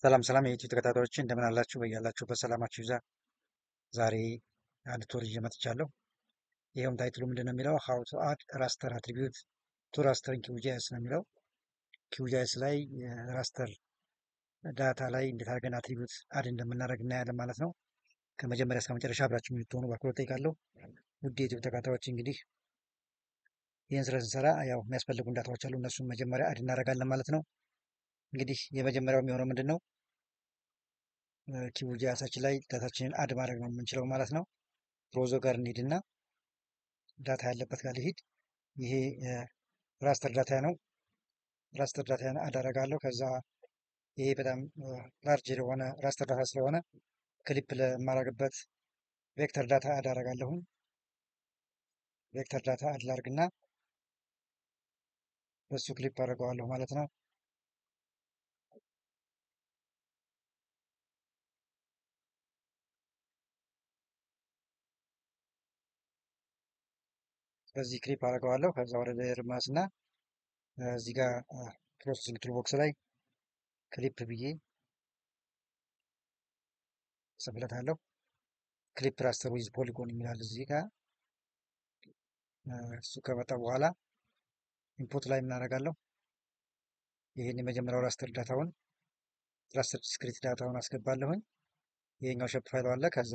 ሰላም ሰላም የዩቲዩብ ተከታታዮች እንደምን አላችሁ? በያላችሁበት ሰላማችሁ ይብዛ። ዛሬ አንድ ቱር ይዤ መጥቻለሁ። ይኸውም ታይትሉ ምንድን ነው የሚለው ሀው ቱ አድ ራስተር አትሪቢዩት ቱ ራስተር ኢን ኪውጂኤስ ነው የሚለው። ኪውጂኤስ ላይ ራስተር ዳታ ላይ እንዴት አድርገን አትሪቢዩት አድ እንደምናደርግ እናያለን ማለት ነው። ከመጀመሪያ እስከ መጨረሻ አብራችሁ የምትሆኑ በአክብሮት እጠይቃለሁ። ውድ የዩቲዩብ ተከታታዮች እንግዲህ ይህን ስራ ስንሰራ ያው የሚያስፈልጉን ዳታዎች አሉ። እነሱን መጀመሪያ አድ እናደርጋለን ማለት ነው። እንግዲህ የመጀመሪያው የሚሆነው ምንድን ነው ኪውጂኤሳችን ላይ ዳታችንን አድ ማድረግ ነው የምንችለው ማለት ነው። ብሮዞ ጋር እንሂድና ዳታ ያለበት ጋር ልሂድ። ይሄ ራስተር ዳታ ነው። ራስተር ዳታ አድ አደርጋለሁ። ከዛ ይሄ በጣም ላርጅ የሆነ ራስተር ዳታ ስለሆነ ክሊፕ ለማድረግበት ቬክተር ዳታ አድ አደርጋለሁኝ። ቬክተር ዳታ አድ ላርግና በሱ ክሊፕ አደርገዋለሁ ማለት ነው። በዚህ ክሊፕ አደርገዋለሁ። ከዛ ወደ ሌየር ማስና እዚህ ጋር ፕሮሰሲንግ ቱልቦክስ ላይ ክሊፕ ብዬ ጽፍለታለሁ። ክሊፕ ራስተር ዊዝ ፖሊጎን የሚላል እዚህ ጋር። እሱ ከመጣ በኋላ ኢንፑት ላይ እናደርጋለሁ። ይህን የመጀመሪያው ራስተር ዳታውን ራስተር ዲስክሪት ዳታውን አስገባለሁኝ። ይሄኛው ሸፕ ፋይል አለ። ከዛ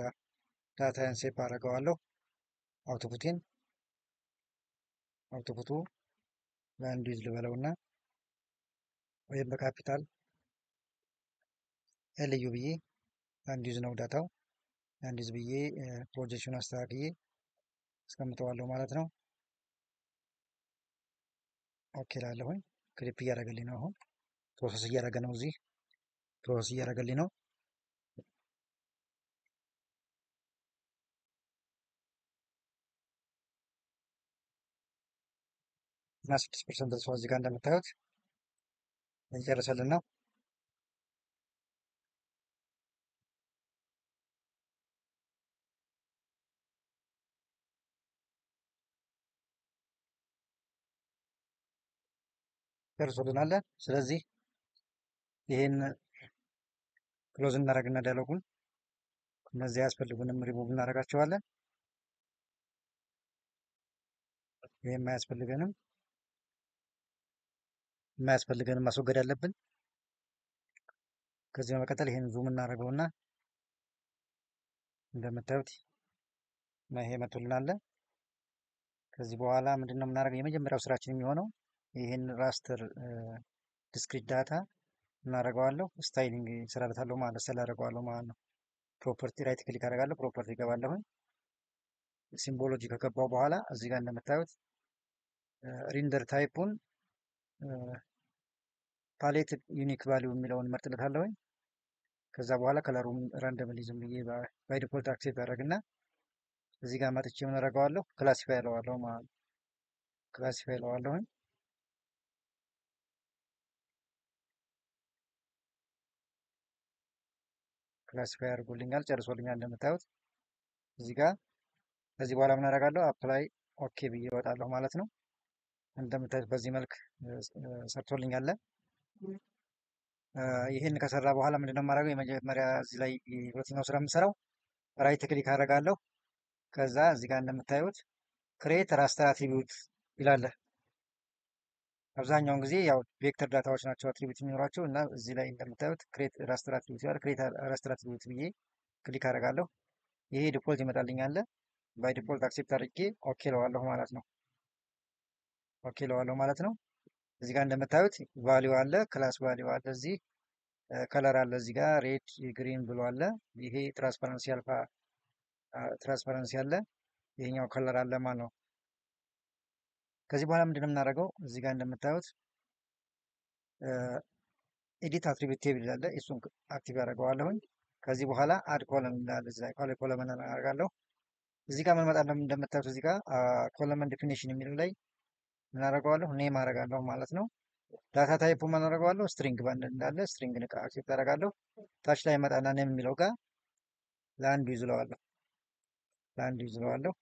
ዳታን ሴፕ አደርገዋለሁ። አውትፑቱ ላንጉዌጅ ልበለውና ወይም በካፒታል ኤልዩ ብዬ ላንጉዌጅ ነው ዳታው። ላንጉዌጅ ብዬ ፕሮጀክሽን አስተካክዬ አስቀምጠዋለሁ ማለት ነው። ኦኬ ላለሁኝ ክሊፕ እያደረገልኝ ነው። አሁን ፕሮሰስ እያደረገ ነው። እዚህ ፕሮሰስ እያደረገልኝ ነው። እና 6% ደርሷል። እዚህ ጋር እንደምታዩት እየጨረሰልን ነው። ጨርሶልናል። ስለዚህ ይህን ክሎዝ እናደርግና ዳያሎጉን እነዚህ አያስፈልጉንም ሪሙቭ እናደርጋቸዋለን። ይህም የማያስፈልገንም ማስወገድ አለብን። ከዚህ በመቀጠል ይህን ዙም እናደርገውና እንደምታዩት ይሄ መቶልናል። ከዚህ በኋላ ምንድን ነው የምናደርገው? የመጀመሪያው ስራችን የሚሆነው ይህን ራስተር ዲስክሪት ዳታ እናደርገዋለሁ። ስታይሊንግ ስላደርጋለሁ ማለት ስላደርገዋለሁ ማለት ነው። ፕሮፐርቲ ራይት ክሊክ አደርጋለሁ። ፕሮፐርቲ ይገባለሁኝ። ሲምቦሎጂ ከገባው በኋላ እዚህ ጋር እንደምታዩት ሪንደር ታይፑን ፓሌት ዩኒክ ቫሊዩ የሚለውን መርጥለታለሁኝ። ከዛ በኋላ ከለሩም ራንደምሊ ዝም ብዬ ባይ ዲፎልት አክሴፕት ያደረግና እዚህ ጋር መጥቼ ምን አደርገዋለሁ? ክላሲፋይ እለዋለሁ ማለት ነው። ክላሲፋይ እለዋለሁኝ። ክላሲፋይ አድርጎልኛል፣ ጨርሶልኛል እንደምታዩት እዚህ ጋር። ከዚህ በኋላ ምን አደርጋለሁ? አፕላይ ኦኬ ብዬ እወጣለሁ ማለት ነው። እንደምታዩት በዚህ መልክ ሰርቶልኛል። ይህን ከሰራ በኋላ ምንድነው የማደርገው? የመጀመሪያ እዚህ ላይ ሁለተኛው ስራ የምሰራው ራይት ክሊክ አደርጋለሁ። ከዛ እዚህ ጋር እንደምታዩት ክሬት ራስተር አትሪቢዩት ይላል። አብዛኛውን ጊዜ ያው ቬክተር ዳታዎች ናቸው አትሪቢዩት የሚኖራቸው እና እዚህ ላይ እንደምታዩት ክሬት ራስተር አትሪቢዩት ይላል። ክሬት ራስተር አትሪቢዩት ብዬ ክሊክ አደርጋለሁ። ይሄ ዲፎልት ይመጣልኛል። ባይ ዲፎልት አክሴፕት አድርጌ ኦኬ ለዋለሁ ማለት ነው። ኦኬ ለዋለሁ ማለት ነው። እዚህ ጋር እንደምታዩት ቫሊዩ አለ፣ ክላስ ቫሊዩ አለ፣ እዚህ ከለር አለ፣ እዚህ ጋር ሬድ ግሪን ብሎ አለ። ይሄ ትራንስፓረንሲ አልፋ ትራንስፓረንሲ አለ፣ ይሄኛው ከለር አለ ማለት ነው። ከዚህ በኋላ ምንድነው የምናደርገው? እዚህ ጋር እንደምታዩት ኤዲት አትሪቢዩት ቴብል ይላል። እሱን አክቲቭ ያደርገዋለሁኝ። ከዚህ በኋላ አድ ኮለም ይላል። እዚህ ላይ ኮለመን እናደርጋለሁ። እዚህ ጋር ምን መጣ እንደምታዩት እዚህ ጋር ኮለመን ዲፊኒሽን የሚለው ላይ ምን አደርገዋለሁ? ኔም አደርጋለሁ ማለት ነው። ዳታ ታይፑ ምን አደርገዋለሁ? ስትሪንግ ባንድ እንዳለ ስትሪንግ ንቃ አክሴፕት አደርጋለሁ። ታች ላይ መጣና ኔም የሚለው ጋር ለአንዱ ይዝለዋለሁ። ለአንዱ ይዝለዋለሁ።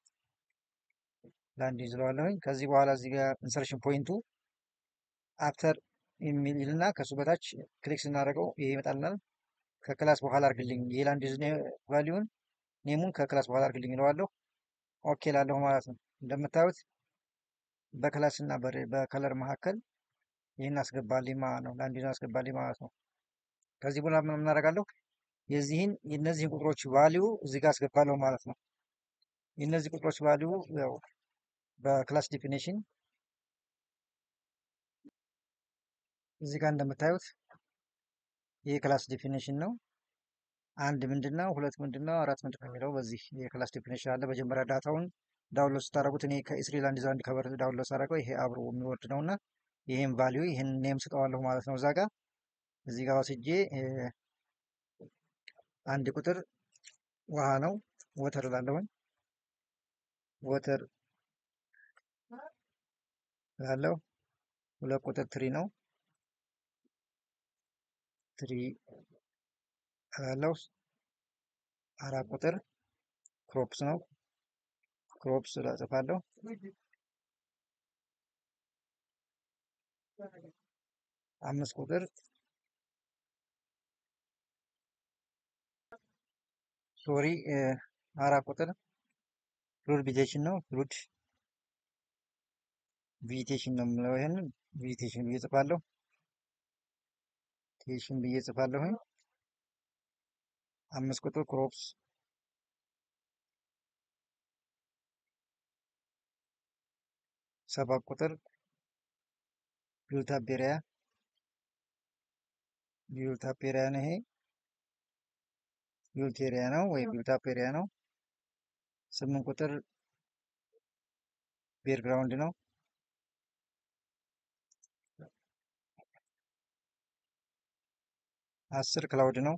ለአንዱ ይዝለዋለሁኝ። ከዚህ በኋላ እዚህ ጋር ኢንሰርሽን ፖይንቱ አፍተር የሚልና ከሱ በታች ክሊክ ስናደርገው ይሄ ይመጣልናል። ከክላስ በኋላ አድርግልኝ የላንድ ዩዝ ቫሊዩን ኔሙን ከክላስ በኋላ አድርግልኝ እለዋለሁ። ኦኬ ላለሁ ማለት ነው። እንደምታዩት በክላስ እና በከለር መካከል ይህን አስገባልኝ ማለት ነው። ላንድ ዩዝ አስገባልኝ ማለት ነው። ከዚህ በኋላ ምን እናደርጋለሁ? የእነዚህን ቁጥሮች ቫሊዩ እዚህ ጋር አስገባለሁ ማለት ነው። የእነዚህ ቁጥሮች ቫሊዩ ያው በክላስ ዲፊኒሽን እዚህ ጋር እንደምታዩት ይህ ክላስ ዲፊኒሽን ነው። አንድ ምንድን ነው፣ ሁለት ምንድን ነው፣ አራት ምንድን ነው የሚለው በዚህ የክላስ ዲፊኒሽን አለ። መጀመሪያ ዳታውን ዳውንሎድ ስታደረጉት እኔ ከኢስሪላንድ ዛንድ ከበር ዳውንሎድ ሳደረገው ይሄ አብሮ የሚወርድ ነው እና ይህም ቫሊዩ ይህን ኔም ስጠዋለሁ ማለት ነው። እዛ ጋር እዚህ ጋር ወስጄ አንድ ቁጥር ውሃ ነው ወተር ላለሁኝ ወተር ላለው፣ ሁለት ቁጥር ትሪ ነው ትሪ ላለው፣ አራት ቁጥር ክሮፕስ ነው ክሮፕስ እጽፋለሁ። አምስት ቁጥር ሶሪ አራት ቁጥር ፍሉድ ቪቴሽን ነው። ፍሉድ ቪቴሽን ነው የምለው። ይሄንን ቪቴሽን ብዬ ጽፋለሁ። ቴሽን ብዬ ጽፋለሁኝ። አምስት ቁጥር ክሮፕስ፣ ሰባት ቁጥር ቢውልታፔሪያ ቢውልታፔሪያ ነው። ይሄ ቢውልቴሪያ ነው ወይም ቢውልታፔሪያ ነው። ስምንት ቁጥር ቤርግራውንድ ነው። 10 ክላውድ ነው።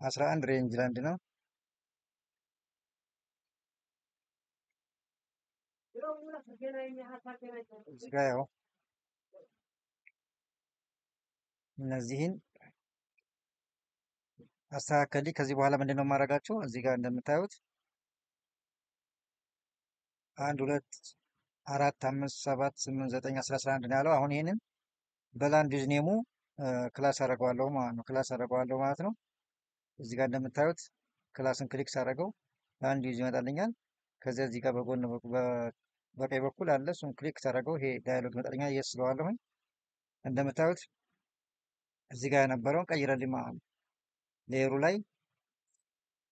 11 ሬንጅ ላንድ ነው። እዚህ ጋ ያው እነዚህን አስተካከል። ከዚህ በኋላ ምንድን ነው የማደርጋቸው? እዚህ ጋር እንደምታዩት 1 2 4 5 7 8 9 10 11 ነው ያለው። አሁን ይህንን በላንድ ዩዝ ኔሙ ክላስ አደርገዋለሁ ማለት ነው። ክላስ አደርገዋለሁ ማለት ነው። እዚህ ጋር እንደምታዩት ክላስን ክሊክ ሳደርገው ላንድ ዩዝ ይመጣልኛል። ከዚያ እዚህ ጋር በጎን በቀኝ በኩል አለ። እሱን ክሊክ ሳደርገው ይሄ ዳያሎግ ይመጣልኛል። የስ ስለዋለሁኝ እንደምታዩት እዚህ ጋር የነበረውን ቀይረልኝ ማለት ነው። ሌየሩ ላይ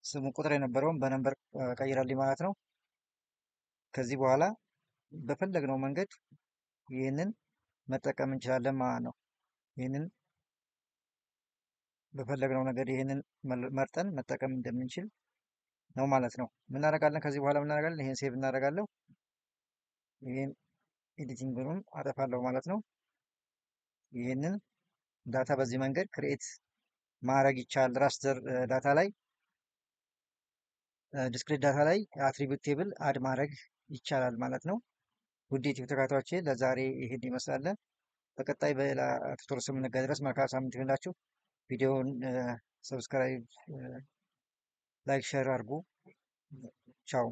ስሙ ቁጥር የነበረውን በነንበር ቀይረልኝ ማለት ነው። ከዚህ በኋላ በፈለግነው መንገድ ይህንን መጠቀም እንችላለን ማለት ነው። ይህንን በፈለግነው ነገር ይህንን መርጠን መጠቀም እንደምንችል ነው ማለት ነው። ምን እናደርጋለን? ከዚህ በኋላ ምን እናደርጋለን? ይህን ሴቭ እናደርጋለሁ። ይህን ኤዲቲንግኑን አጠፋለሁ ማለት ነው። ይህንን ዳታ በዚህ መንገድ ክሬኤት ማድረግ ይቻላል። ራስተር ዳታ ላይ ዲስክሪት ዳታ ላይ አትሪቢዩት ቴብል አድ ማድረግ ይቻላል ማለት ነው። ውድ ዩቲዩብ ተከታታዮቼ ለዛሬ ይሄን ይመስላል። በቀጣይ በሌላ ቱቶር እስከምንገናኝ ድረስ መልካም ሳምንት ይሁንላችሁ። ቪዲዮውን ሰብስክራይብ፣ ላይክ፣ ሼር አድርጉ። ቻው